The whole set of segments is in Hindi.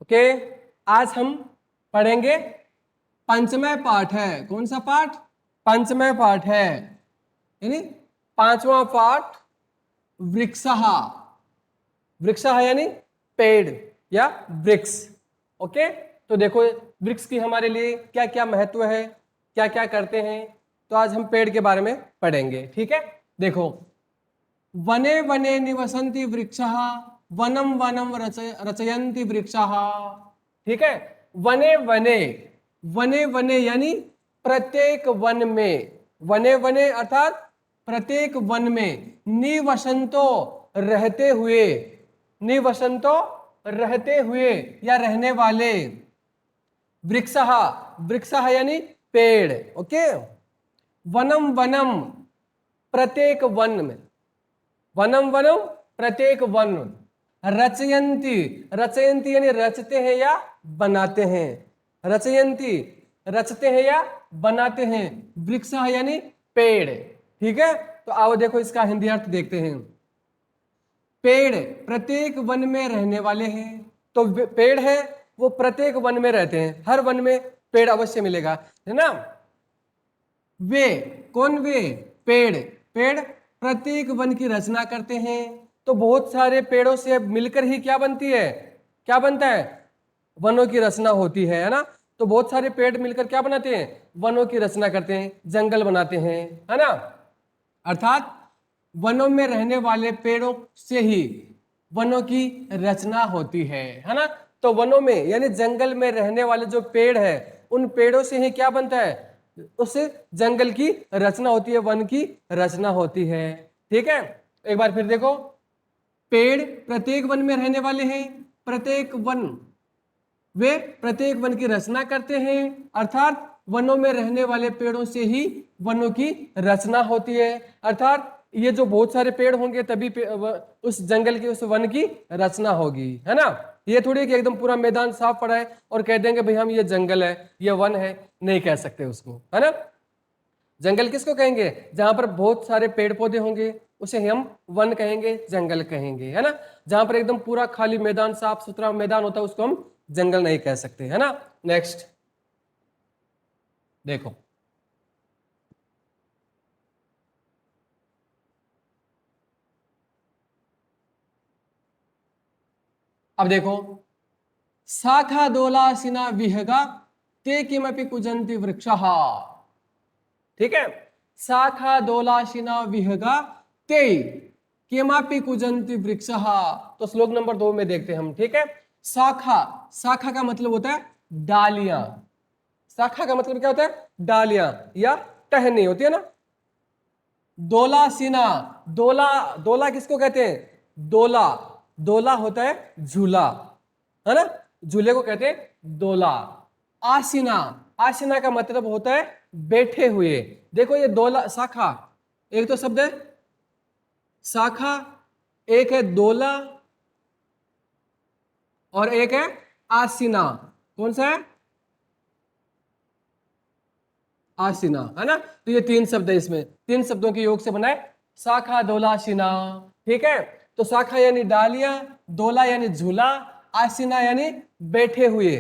ओके, आज हम पढ़ेंगे पंचमय पाठ है। कौन सा पाठ? पंचमय पाठ है, यानी पांचवा पाठ वृक्षः। वृक्षः यानी पेड़ या वृक्ष। ओके, तो देखो वृक्ष की हमारे लिए क्या क्या महत्व है, क्या क्या करते हैं, तो आज हम पेड़ के बारे में पढ़ेंगे। ठीक है, देखो, वने वने निवसन्ति वृक्षः, वनम वनम रचयन्ति वृक्षः। ठीक है, वने वने, वने वने यानी प्रत्येक वन में, वने वने अर्थात प्रत्येक वन में, निवसंतो रहते हुए, निवसंतो रहते हुए या रहने वाले, वृक्षः, वृक्षः यानी पेड़। ओके, वनम वनम प्रत्येक वन में, वनम वनम प्रत्येक वन, रचयंती, रचयंती यानी रचते हैं या बनाते हैं, रचयंती रचते हैं या बनाते हैं, वृक्ष यानी पेड़। ठीक है, तो आओ देखो इसका हिंदी अर्थ देखते हैं। पेड़ प्रत्येक वन में रहने वाले हैं, तो पेड़ है वो प्रत्येक वन में रहते हैं, हर वन में पेड़ अवश्य मिलेगा, है ना। वे, कौन वे? पेड़, पेड़ प्रत्येक वन की रचना करते हैं, तो बहुत सारे पेड़ों से मिलकर ही क्या बनती है, क्या बनता है? वनों की रचना होती है ना। तो बहुत सारे पेड़ मिलकर क्या बनाते हैं? वनों की रचना करते हैं, जंगल बनाते हैं, है ना। अर्थात वनों में रहने वाले पेड़ों से ही वनों की रचना होती है ना। तो वनों में यानी जंगल में रहने वाले जो पेड़ है, उन पेड़ों से ही क्या बनता है? उस जंगल की रचना होती है, वन की रचना होती है। ठीक है, एक बार फिर देखो, पेड़ प्रत्येक वन में रहने वाले हैं, प्रत्येक वन, वे प्रत्येक वन की रचना करते हैं, अर्थात वनों में रहने वाले पेड़ों से ही वनों की रचना होती है। अर्थात ये जो बहुत सारे पेड़ होंगे तभी उस जंगल की, उस वन की रचना होगी, है ना। ये थोड़ी कि एकदम पूरा मैदान साफ पड़ा है और कह देंगे भाई हम ये जंगल है, ये वन है, नहीं कह सकते उसको, है ना। जंगल किसको कहेंगे? जहां पर बहुत सारे पेड़ पौधे होंगे उसे हम वन कहेंगे, जंगल कहेंगे, है ना। जहां पर एकदम पूरा खाली मैदान, साफ सुथरा मैदान होता है, उसको हम जंगल नहीं कह सकते, है ना। नेक्स्ट देखो, अब देखो, शाखा दोलासिना विहगा ते किमपि कुजन्ति वृक्षः। ठीक है, शाखा दोलासिना विहगा ते किमपि कुजन्ति वृक्षः। तो श्लोक नंबर 2 में देखते हैं हम। ठीक है, शाखा, शाखा का मतलब होता है डालियां, शाखा का मतलब क्या होता है? डालियां या टहनी होती है ना। दोलासिना, दोला, दोला किसको कहते हैं? दोला, दोला होता है झूला, है ना, झूले को कहते हैं दोला। आसीना, आसीना का मतलब होता है बैठे हुए। देखो ये दोला, शाखा, एक तो शब्द है शाखा, एक है दोला और एक है आसीना। कौन सा है? आसीना, है ना। तो ये तीन शब्द है, इसमें तीन शब्दों के योग से बना है शाखा दोला आसीना। ठीक है, तो शाखा यानी डालियां, दोला यानी झूला, आसीना यानी बैठे हुए।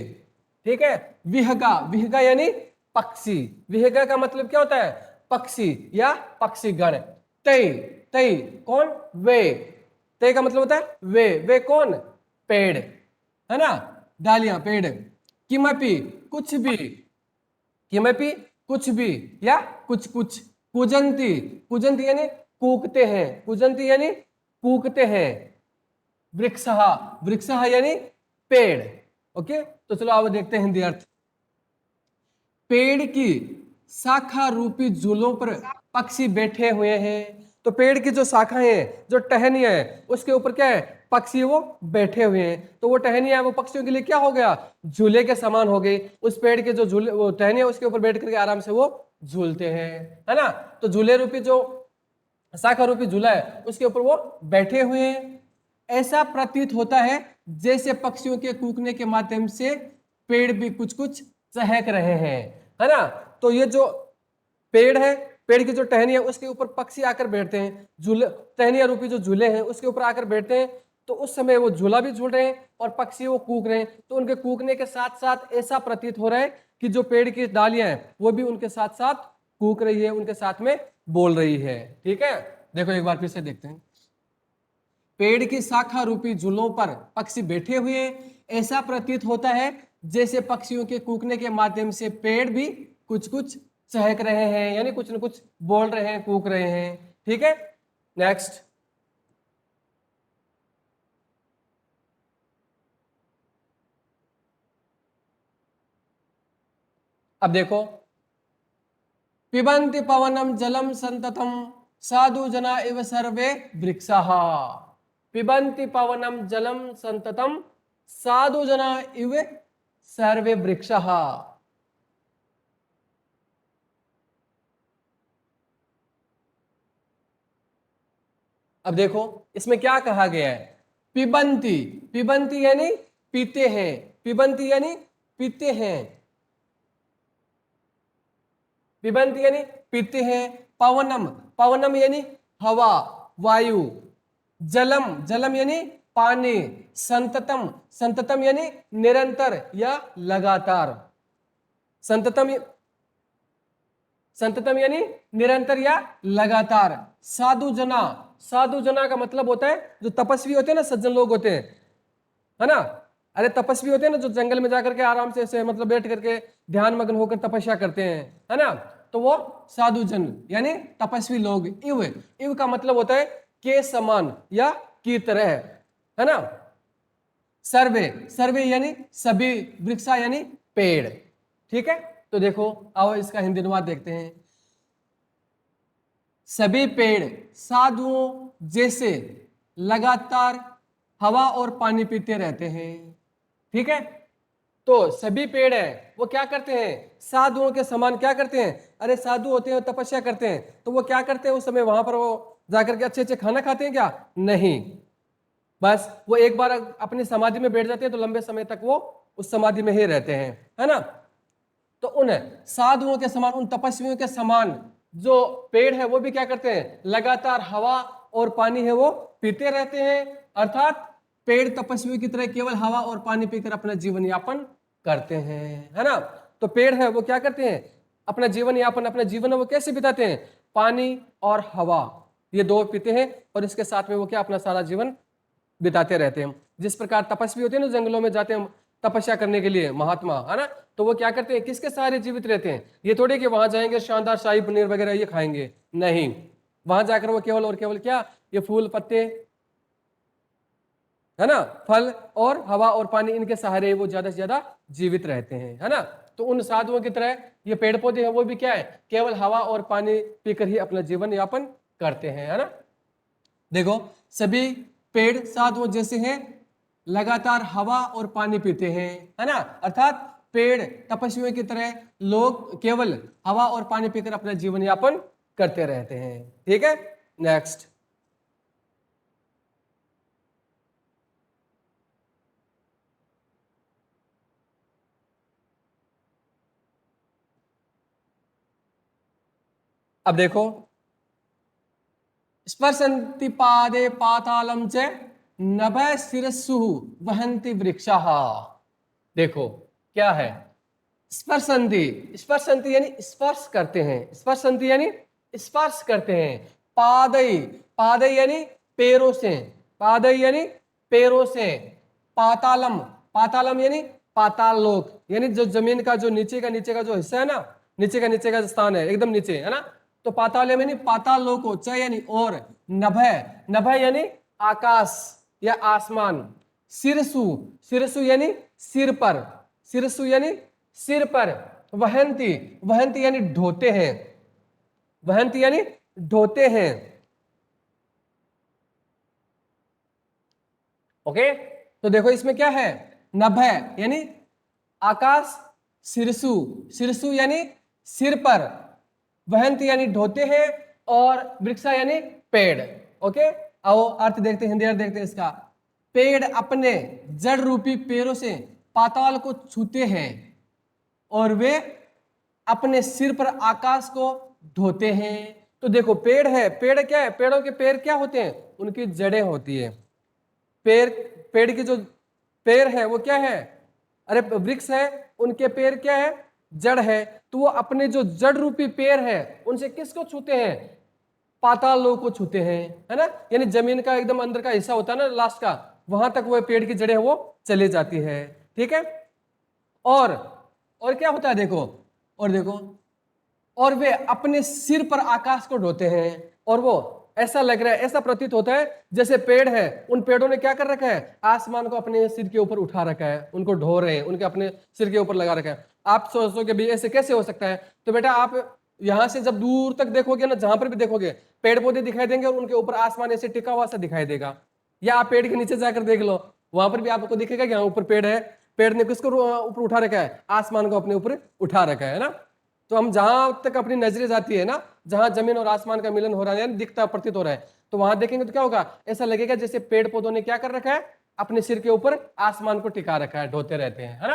ठीक है, विहगा, विहगा यानी पक्षी, विहगा का मतलब क्या होता है? पक्षी या पक्षीगण। तय, तय कौन? वे, तय का मतलब होता है वे कौन? पेड़, है ना, डालियां, पेड़। किमपि, कुछ भी, किमपि कुछ भी या कुछ कुछ, कुजंती, कुजंती यानी कूकते हैं, कुजंती यानी कूकते हैं, वृक्षः, वृक्षः यानी पेड़। ओके, तो चलो अब देखते हैं हिंदी अर्थ। पेड़ की शाखा रूपी झूलों पर पक्षी बैठे हुए हैं। तो पेड़ की जो शाखा है, जो टहनियां है, उसके ऊपर क्या है? पक्षी वो बैठे हुए हैं। तो वो टहनियां, वो पक्षियों के लिए क्या हो गया? झूले के समान हो गई। उस पेड़ के जो झूले, वो टहनियां, उसके ऊपर बैठ करके आराम से वो झूलते हैं, है ना। तो झूले रूपी जो शाखा रूपी झूला है, उसके ऊपर वो बैठे हुए हैं। ऐसा प्रतीत होता है जैसे पक्षियों के कूकने के माध्यम से पेड़ भी कुछ कुछ चहक रहे हैं, है ना। तो ये जो पेड़ है, पेड़ की जो टहनी है, उसके ऊपर पक्षी आकर बैठते हैं, झूले, टहनिया रूपी जो झूले हैं उसके ऊपर आकर बैठते हैं, तो उस समय वो झूला भी झूल रहे हैं और पक्षी वो कूक रहे हैं, तो उनके कूकने के साथ साथ ऐसा प्रतीत हो रहा है कि जो पेड़ की डालियां हैं वो भी उनके साथ साथ कूक रही है, उनके साथ में बोल रही है। ठीक है, देखो एक बार फिर से देखते हैं। पेड़ की शाखा रूपी झूलों पर पक्षी बैठे हुए हैं। ऐसा प्रतीत होता है जैसे पक्षियों के कूकने के माध्यम से पेड़ भी कुछ कुछ चहक रहे हैं, यानी कुछ न कुछ बोल रहे हैं, कूक रहे हैं। ठीक है, नेक्स्ट। अब देखो, पिबन्ति पवनम जलम संततम साधु जना इव सर्वे वृक्षाः। पिबन्ति पवनम जलम संततम साधु जना इव सर्वे वृक्षाः। अब देखो इसमें क्या कहा गया है, पिबंती, पिबंती यानी पीते हैं, पिबंती यानी पीते हैं, पिबंती यानी पीते हैं। पवनम, पवनम यानी हवा, वायु। जलम, जलम यानी पानी। संततम, संततम यानी निरंतर या लगातार। संततम, संततम यानी निरंतर या लगातार। साधु जना, साधु जना का मतलब होता है जो तपस्वी होते हैं ना, सज्जन लोग होते हैं, है ना। अरे तपस्वी होते हैं ना, जो जंगल में जाकर के आराम से ऐसे मतलब बैठ करके ध्यान मग्न होकर तपस्या करते हैं, है ना, तो वो साधु जन यानी तपस्वी लोग। इव, इव का मतलब होता है के समान या की तरह, है ना। सर्वे, सर्वे यानी सभी, वृक्षा यानी पेड़। ठीक है, तो देखो आओ इसका हिंदी अनुवाद देखते हैं। सभी पेड़ साधुओं जैसे लगातार हवा और पानी पीते रहते हैं। ठीक है, तो सभी पेड़ है वो क्या करते हैं, साधुओं के समान क्या करते हैं। अरे साधु होते हैं, तपस्या करते हैं, तो वो क्या करते हैं उस समय वहां पर वो जाकर के अच्छे अच्छे खाना खाते हैं क्या, नहीं। बस वो एक बार अपनी समाधि में बैठ जाते हैं तो लंबे समय तक वो उस समाधि में ही रहते हैं, है ना। तो उन साधुओं के समान, उन तपस्वियों के समान जो पेड़ है वो भी क्या करते हैं, लगातार हवा और पानी है वो पीते रहते हैं। अर्थात पेड़ तपस्वियों की तरह केवल हवा और पानी पीकर अपना जीवन यापन करते हैं, है ना। तो पेड़ है वो क्या करते हैं, अपना जीवन यापन, अपना जीवन वो कैसे बिताते हैं, पानी और हवा ये दो पीते हैं और इसके साथ में वो क्या अपना सारा जीवन बिताते रहते हैं। जिस प्रकार तपस्वी होते हैं ना, जंगलों में जाते हैं तपस्या करने के लिए महात्मा, है ना, तो वो क्या करते हैं, किसके सहारे जीवित रहते हैं। ये थोड़े कि वहां जाएंगे शानदार शाही पनीर वगैरह ये खाएंगे, नहीं। वहां जाकर वो केवल और केवल क्या, ये फूल पत्ते, है ना, फल और हवा और पानी, इनके सहारे वो ज्यादा से ज्यादा जीवित रहते हैं, है ना। तो उन साधुओं की तरह ये पेड़ पौधे हैं वो भी क्या है, केवल हवा और पानी पीकर ही अपना जीवन यापन करते हैं, है ना। देखो सभी पेड़ साधुओं जैसे हैं, लगातार हवा और पानी पीते हैं, है ना। अर्थात पेड़ तपस्वियों की तरह लोग केवल हवा और पानी पीकर अपना जीवन यापन करते रहते हैं। ठीक है, नेक्स्ट। अब देखो, स्पर्शन्ति पादे पातालम च नभः शिरस्सु वहन्ति वृक्षाः। देखो क्या है, स्पर्शन्ति, स्पर्शन्ति यानी स्पर्श करते हैं, स्पर्शन्ति यानी स्पर्श करते हैं। पादई, पादई यानी पैरों से, पादई यानी पैरों से। पातालम, पातालम यानी पाताल लोक, यानी जो जमीन का जो नीचे का जो हिस्सा है ना, नीचे का जो स्थान है एकदम नीचे, है ना। तो पाताल यानी पाताल लोक, च यानी और, नभय, नभय यानी आकाश या आसमान। सिरसु, सिरसु यानी सिर पर, सिरसु यानी सिर पर। वहंती, वहंती यानी ढोते हैं, वहंती यानी ढोते हैं। ओके, तो देखो इसमें क्या है, नभय यानी आकाश, सिरसु, सिरसु यानी सिर पर, वहंती यानी ढोते हैं, और वृक्षा यानी पेड़। ओके, आओ अर्थ देखते हैं, हिंदी अर्थ देखते हैं इसका। पेड़ अपने जड़ रूपी पैरों से पाताल को छूते हैं और वे अपने सिर पर आकाश को ढोते हैं। तो देखो पेड़ है, पेड़ क्या है, पेड़ों के पैर क्या होते हैं, उनकी जड़ें होती है। पेड़ पेड़ की जो पेड़ है वो क्या है, अरे वृक्ष है, उनके पेड़ क्या है, जड़ है, तो वो अपने जो जड़ रूपी पेड़ है उनसे किसको छूते हैं, पाताल लोक को छूते हैं, है ना, यानी जमीन का एकदम अंदर का हिस्सा होता है ना लास्ट का, वहां तक वो पेड़ की जड़ें वो चली जाती है। ठीक है, और क्या होता है देखो, और देखो, और वे अपने सिर पर आकाश को ढोते हैं, और वो ऐसा लग रहा है, ऐसा प्रतीत होता है जैसे पेड़ है, उन पेड़ों ने क्या कर रखा है, आसमान को अपने सिर के ऊपर उठा रखा है, उनको ढो रहे हैं, उनके अपने सिर के ऊपर लगा रखा है। आप सोचोगे भी ऐसे कैसे हो सकता है, तो बेटा आप यहां से जब दूर तक देखोगे ना, जहां पर भी देखोगे पेड़ पौधे दिखाई देंगे और उनके ऊपर आसमान ऐसे टिका हुआ सा दिखाई देगा, या आप पेड़ के नीचे जाकर देख लो, वहां पर भी आपको दिखेगा कि यहाँ ऊपर पेड़ है, पेड़ ने किसको ऊपर उठा रखा है, आसमान को अपने ऊपर उठा रखा है ना। तो हम जहां तक अपनी नजरें जाती है ना, जहां जमीन और आसमान का मिलन हो रहा है, दिखता प्रतीत हो रहा है, तो वहां देखेंगे तो क्या होगा, ऐसा लगेगा जैसे पेड़ पौधों ने क्या कर रखा है, अपने सिर के ऊपर आसमान को टिका रखा है, ढोते रहते हैं, है ना।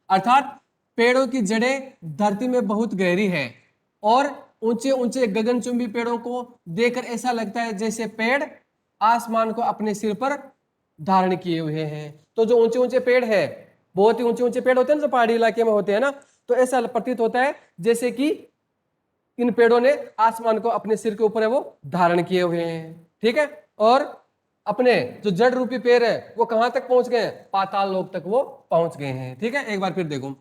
अर्थात पेड़ों की जड़ें धरती में बहुत गहरी है, और ऊंचे ऊंचे गगनचुंबी पेड़ों को देखकर ऐसा लगता है जैसे पेड़ आसमान को अपने सिर पर धारण किए हुए हैं। तो जो ऊंचे ऊंचे पेड़ है, बहुत ही ऊंचे ऊंचे पेड़ होते हैं जो पहाड़ी इलाके में होते हैं ना, तो ऐसा प्रतीत होता है जैसे कि इन पेड़ों ने आसमान को अपने सिर के ऊपर है वो धारण किए हुए हैं। ठीक है, और अपने जो जड़ रूपी पेड़ है वो कहां तक पहुंच गए हैं, पाताल लोक तक वो पहुंच गए हैं। ठीक है, एक बार फिर देखो,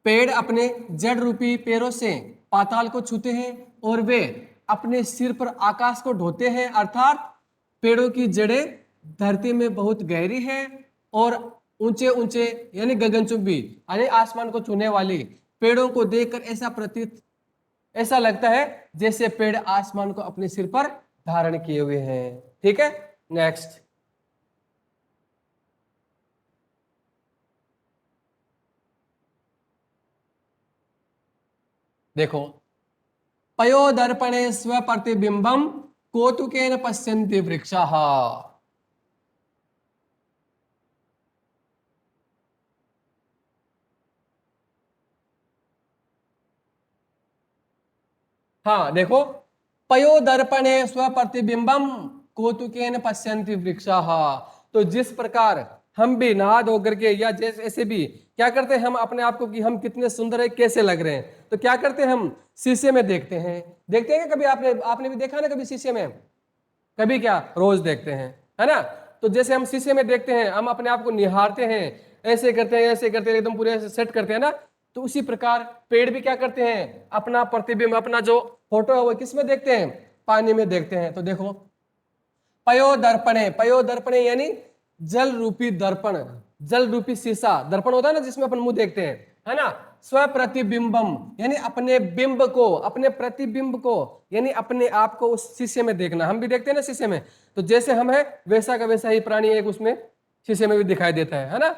पेड़ अपने जड़ रूपी पेड़ों से पाताल को छूते हैं और वे अपने सिर पर आकाश को ढोते हैं, अर्थात पेड़ों की जड़ें धरती में बहुत गहरी है, और ऊंचे ऊंचे यानी गगनचुंबी यानी आसमान को छूने वाली पेड़ों को देखकर ऐसा लगता है जैसे पेड़ आसमान को अपने सिर पर धारण किए हुए हैं। ठीक है, नेक्स्ट देखो, पयोदर्पणे स्वप्रतिबिंबम कौतुकेन पश्यन्ति वृक्षाः। हाँ देखो, पयोदर्पणे स्वप्रतिबिंबम कौतुकेन पश्यन्ति वृक्षाः। तो जिस प्रकार हम भी नहा धो करके या जैसे ऐसे भी क्या करते हैं, हम अपने आप को कि हम कितने सुंदर है, कैसे लग रहे हैं, तो क्या करते हैं, हम शीशे में देखते हैं। देखते हैं कभी, आपने भी देखा ना कभी शीशे में, कभी क्या, रोज देखते हैं, है ना। तो जैसे हम शीशे में देखते हैं, हम अपने आप को निहारते हैं, ऐसे करते हैं, ऐसे करते हैं, एकदम पूरे ऐसे सेट करते हैं ना, तो उसी प्रकार पेड़ भी क्या करते हैं, अपना प्रतिबिंब, अपना जो फोटो है वो किस में देखते हैं, पानी में देखते हैं। तो देखो, पयोदर्पणे यानी जल रूपी दर्पण, जल रूपी शीशा, दर्पण होता है ना जिसमें अपन मुंह देखते हैं, है ना। स्वप्रतिबिंबम यानी अपने बिंब को, अपने प्रतिबिंब को, यानी अपने आप को उस शीशे में देखना। हम भी देखते हैं ना शीशे में, तो जैसे हम है वैसा का वैसा ही प्राणी एक उसमें शीशे में भी दिखाई देता है ना।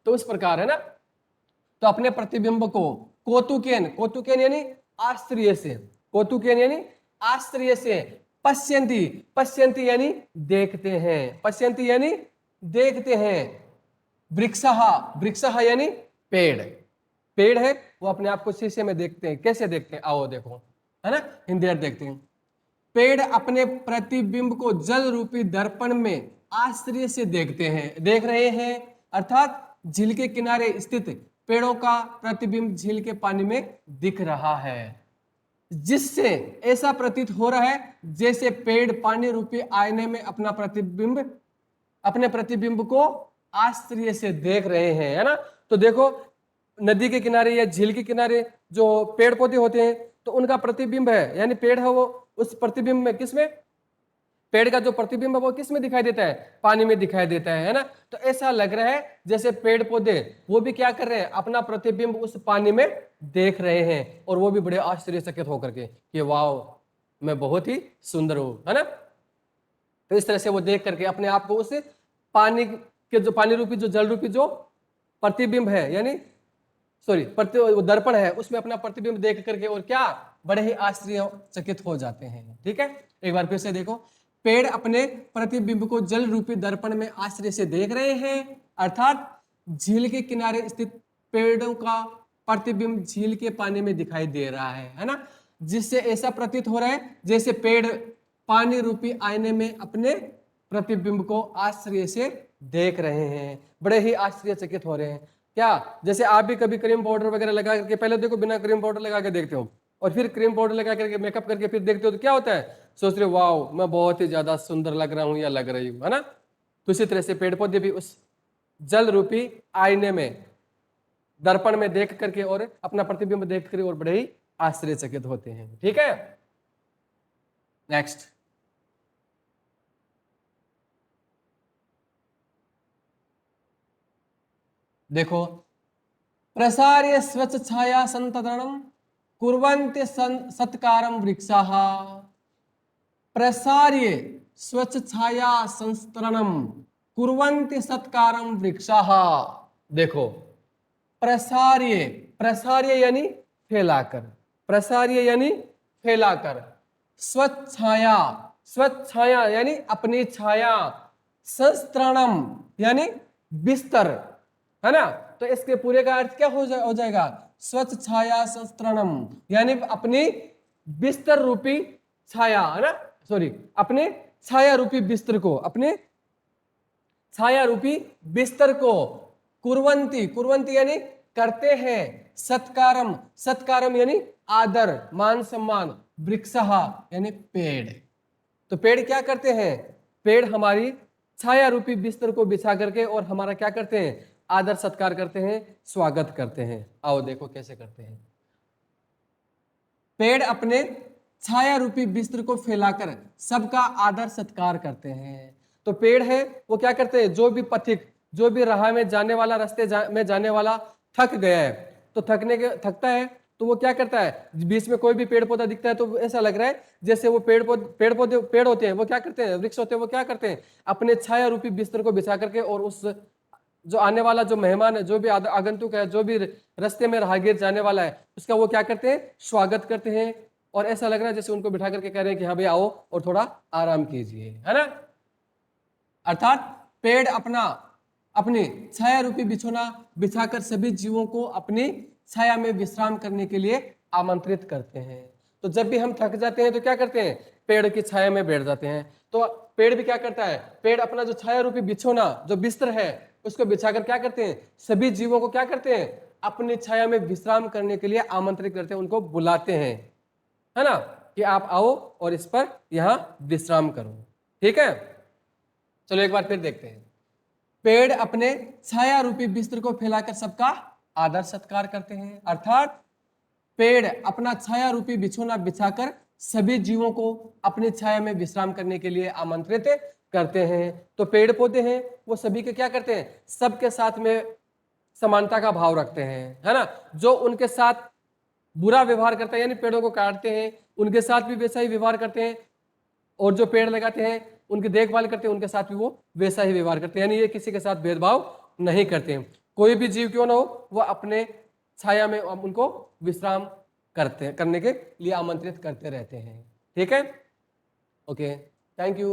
तो उस प्रकार है ना, तो अपने प्रतिबिंब को कौतुकेन, कौतुकेन यानी आश्चर्य से, कौतुकेन यानी आश्चर्य से, पश्यन्ति, पश्यन्ति यानी देखते हैं, पश्यन्ति यानी देखते हैं, वृक्षः, वृक्षः यानी पेड़, पेड़ है वो अपने आप को शीशे में देखते हैं। कैसे देखते हैं, आओ देखो, है ना, हिंदी देखते हैं। पेड़ अपने प्रतिबिंब को जल रूपी दर्पण में आश्चर्य से देखते हैं, देख रहे हैं, अर्थात झील के किनारे स्थित पेड़ों का प्रतिबिंब झील के पानी में दिख रहा है, जिससे ऐसा प्रतीत हो रहा है जैसे पेड़ पानी रूपी आईने में अपने प्रतिबिंब को आश्चर्य से देख रहे हैं, है ना। तो देखो, नदी के किनारे या झील के किनारे जो पेड़ पौधे होते हैं, तो उनका प्रतिबिंब है, यानी पेड़ है वो उस प्रतिबिंब में, किसमें, पेड़ का जो प्रतिबिंब है वो किस में दिखाई देता है, पानी में दिखाई देता है ना। तो ऐसा लग रहा है जैसे पेड़ पौधे वो भी क्या कर रहे हैं, अपना प्रतिबिंब उस पानी में देख रहे हैं, और वो भी बड़े आश्चर्यचकित होकर के कि वाह मैं बहुत ही सुंदर हूं, है ना। तो इस तरह से वो देख करके अपने आप को उस पानी के जो पानी रूपी जो जल रूपी जो प्रतिबिंब है, यानी सॉरी दर्पण है, उसमें अपना प्रतिबिंब देख करके और क्या, बड़े ही आश्चर्यचकित हो जाते हैं। ठीक है, एक बार फिर से देखो, पेड़ अपने प्रतिबिंब को जल रूपी दर्पण में आश्चर्य से देख रहे हैं, अर्थात झील के किनारे स्थित पेड़ों का प्रतिबिंब झील के पानी में दिखाई दे रहा है ना, जिससे ऐसा प्रतीत हो रहा है जैसे पेड़ पानी रूपी आईने में अपने प्रतिबिंब को आश्चर्य से देख रहे हैं, बड़े ही आश्चर्यचकित हो रहे हैं। क्या जैसे आप भी कभी क्रीम पाउडर वगैरह लगा करके, पहले देखो बिना क्रीम पाउडर लगा के देखते हो और फिर क्रीम पाउडर लगा करके मेकअप करके फिर देखते हो तो क्या होता है, सोच रहे हो वाओ मैं बहुत ही ज्यादा सुंदर लग रहा हूं या लग रही हूं, है ना। तो इसी तरह से पेड़ पौधे भी उस जल रूपी आईने में, दर्पण में देख करके और अपना प्रतिबिंब देख कर और बड़े ही आश्चर्यचकित होते हैं। ठीक है, नेक्स्ट देखो, प्रसार्य स्वच्छ छाया संतरणम कुर्वन्ति सत्कारम वृक्षाः। प्रसार्य स्वच्छ छाया संस्तरणम कुर्वन्ति सत्कारम वृक्षाः। देखो, प्रसार्य, प्रसार्य यानी फैलाकर, प्रसार्य यानी फैलाकर, स्वच्छाया, स्वच्छाया यानी अपनी छाया, संस्तरणम यानी बिस्तर, है ना। तो इसके पूरे का अर्थ क्या हो जाएगा, स्वच्छ छाया संस्तरणम यानी अपनी बिस्तर रूपी छाया, है ना, सॉरी अपने छाया रूपी बिस्तर को, अपने छाया रूपी बिस्तर को, कुर्वन्ति, कुर्वन्ति यानी करते हैं, सत्कारम, सत्कारम यानी आदर मान सम्मान, वृक्षः यानी पेड़। तो पेड़ क्या करते हैं, पेड़ हमारी छाया रूपी बिस्तर को बिछा करके और हमारा क्या करते हैं, आदर सत्कार करते हैं, स्वागत करते हैं। आओ देखो कैसे करते हैं। पेड़ अपने छाया रूपी बिस्तर को फैलाकर सबका आदर सत्कार करते हैं। तो पेड़ है वो क्या करते हैं, जो भी पथिक, जो भी राह में जाने वाला, रास्ते में जाने वाला थक गया है, तो थकता है तो वो क्या करता है, बीच में कोई भी पेड़ पौधा दिखता है तो ऐसा लग रहा है जैसे वो पेड़ होते हैं, वो क्या करते हैं, वृक्ष होते हैं, वो क्या करते हैं, अपने छाया रूपी बिस्तर को बिछा करके और उस जो आने वाला जो मेहमान है, जो भी आगंतुक है, जो भी रास्ते में राहगीर जाने वाला है, उसका वो क्या करते हैं, स्वागत करते हैं। और ऐसा लग रहा है जैसे उनको बिठा करके कह रहे हैं कि हाँ भाई आओ और थोड़ा आराम कीजिए, है ना। अर्थात पेड़ अपनी छाया रूपी बिछोना बिछाकर सभी जीवों को अपनी छाया में विश्राम करने के लिए आमंत्रित करते हैं। तो जब भी हम थक जाते हैं तो क्या करते हैं, पेड़ की छाया में बैठ जाते हैं। तो पेड़ भी क्या करता है, पेड़ अपना जो छाया रूपी बिछोना, जो बिस्तर है, उसको बिछाकर क्या करते हैं, सभी जीवों को क्या करते हैं, अपनी छाया में विश्राम करने के लिए आमंत्रित करते हैं, उनको बुलाते हैं, है ना, कि आप आओ और इस पर यहां विश्राम करो। ठीक है, चलो एक बार फिर देखते हैं। पेड़ अपने छाया रूपी बिस्तर को फैलाकर सबका आदर सत्कार करते हैं, अर्थात पेड़ अपना छाया रूपी बिछोना बिछाकर सभी जीवों को अपनी छाया में विश्राम करने के लिए आमंत्रित करते हैं। तो पेड़ पौधे हैं वो सभी के क्या करते हैं, सबके साथ में समानता का भाव रखते हैं, है ना। जो उनके साथ बुरा व्यवहार करता है यानी पेड़ों को काटते हैं, उनके साथ भी वैसा ही व्यवहार करते हैं, और जो पेड़ लगाते हैं उनकी देखभाल करते हैं, उनके साथ भी वो वैसा ही व्यवहार करते हैं, यानी ये किसी के साथ भेदभाव नहीं करते हैं। कोई भी जीव क्यों ना हो, वो अपने छाया में उनको विश्राम करने के लिए आमंत्रित करते रहते हैं। ठीक है, ओके, थैंक यू।